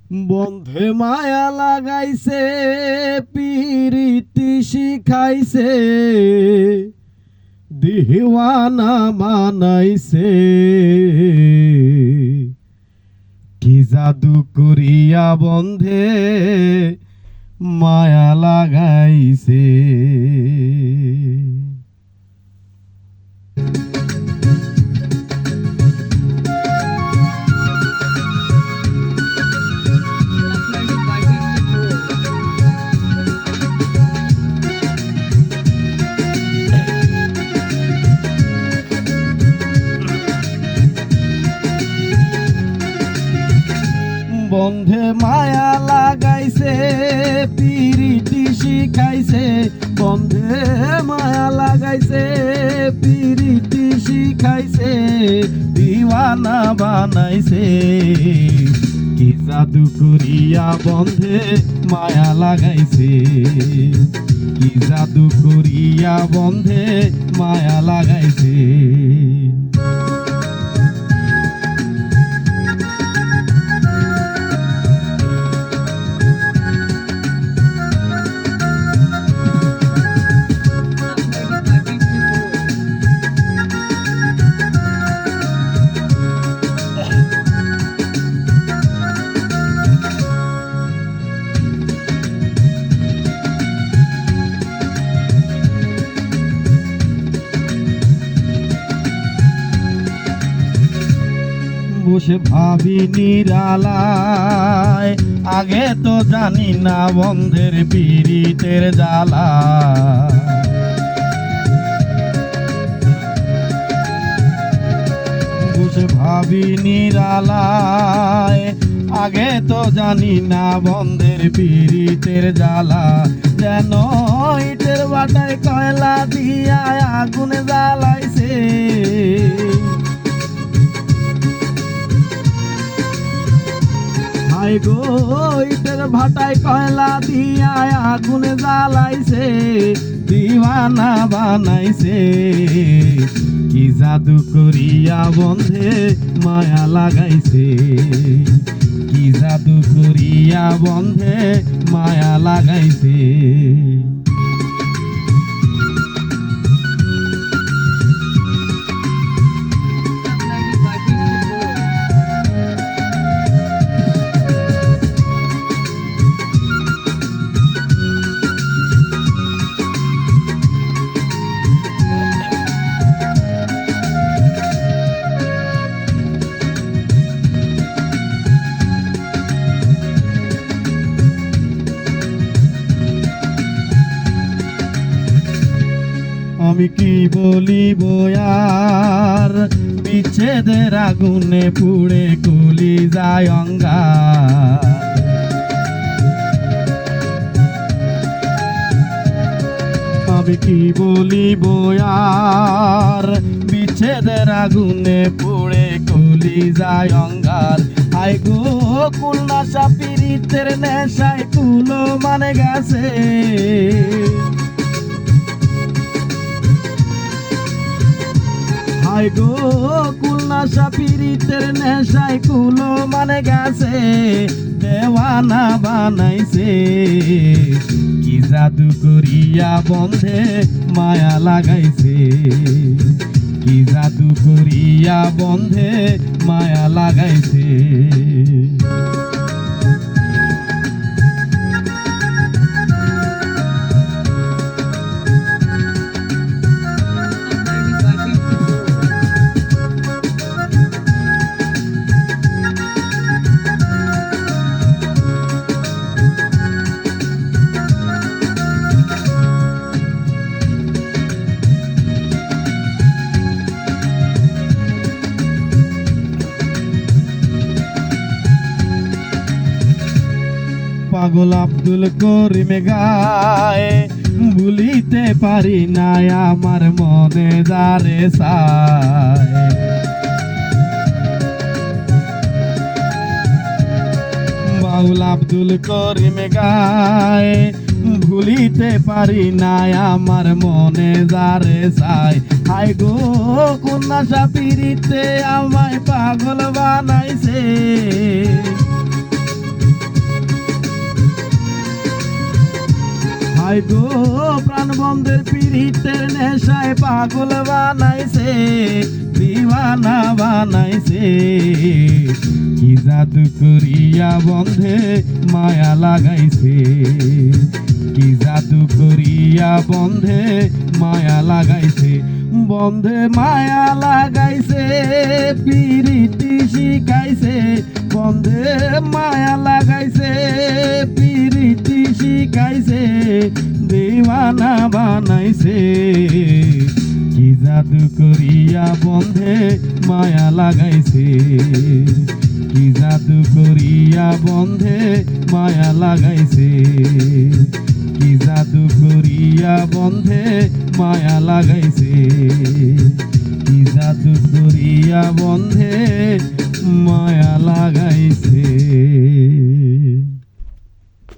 বন্ধে মায়া লাগাইছে, পিরিতি শিখাইছে, দিওয়ানা বানাইছে। কি জাদু করিয়া বন্ধে মায়া লাগাইছে। বন্ধে মায়া লাগাইছে, পিরিতি শিখাইছে। বন্ধে মায়া লাগাইছে, পিরিতি শিখাইছে, দিওয়ানা বানাইছে। কি জাদু করিয়া বন্ধে মায়া লাগাইছে, কি জাদু করিয়া বন্ধে মায়া লাগাইছে। বসে ভাবি নিরালায়, আগে তো জানি না বন্ধের পীড়িতের জ্বালা। বসে ভাবি নিরালায়, আগে তো জানি না বন্ধের পীড়িতের জ্বালা। যেন ইটের বাটায় কয়লা দিয়া আগুনে জ্বালাইছে। হায় গো, ইটের ভাটায় কয়লা দিয়া আগুনে জ্বালাইছে, দিওয়ানা বানাইছে। কি জাদু করিয়া বন্ধে মায়া লাগাইছে, কি জাদু করিয়া বন্ধে মায়া লাগাইছে। আমি কি বলিব আর, বিচ্ছেদের আগুনে পুড়ে কলি যায় অঙ্গার। আমি কি বলিব আর, বিচ্ছেদের আগুনে পুড়ে কলি যায় অঙ্গার। আই গো, কুলনাশা পীড়িতের নেশায় কুলো মানে গেছে। হায় গো, কুলনাশা পীড়িতের নেশায় কুলো মানে গেছে, দেওয়ানা বানাইছে। কি জাদু করিয়া বন্ধে মায়া লাগাইছে, কি জাদু করিয়া বন্ধে মায়া লাগাইছে। পাগল আব্দুল করিম গায়, ভুলিতে পারি না আমার মনে যারে চায়। বাউল আব্দুল করিম গায়, ভুলিতে পারি না আমার মনে যারে চায়। হায় গো, কুলনাশা পীড়িতে আমায় পাগল বানাইছে। হায় গো প্রাণ বন্ধের পীড়িতের নেশায় পাগল বানাইছে, দিওয়ানা বানাইছে। কি জাদু করিয়া বন্ধে মায়া লাগাইছে, কি জাদু করিয়া বন্ধে মায়া লাগাইছে, বন্ধে মায়া লাগাইছে, পিরিতি শিখাইছে, বন্ধে মায়া লাগাইছে, পিরিতি শিখাইছে, দিওয়ানা বানাইছে। কি জাদু করিয়া বন্ধে মায়া লাগাইছে, কি জাদু করিয়া বন্ধে মায়া লাগাইছে, কি জাদু করিয়া বন্ধে মায়া লাগাইছে, কি জাদু করিয়া বন্ধে মায়া লাগাইছে।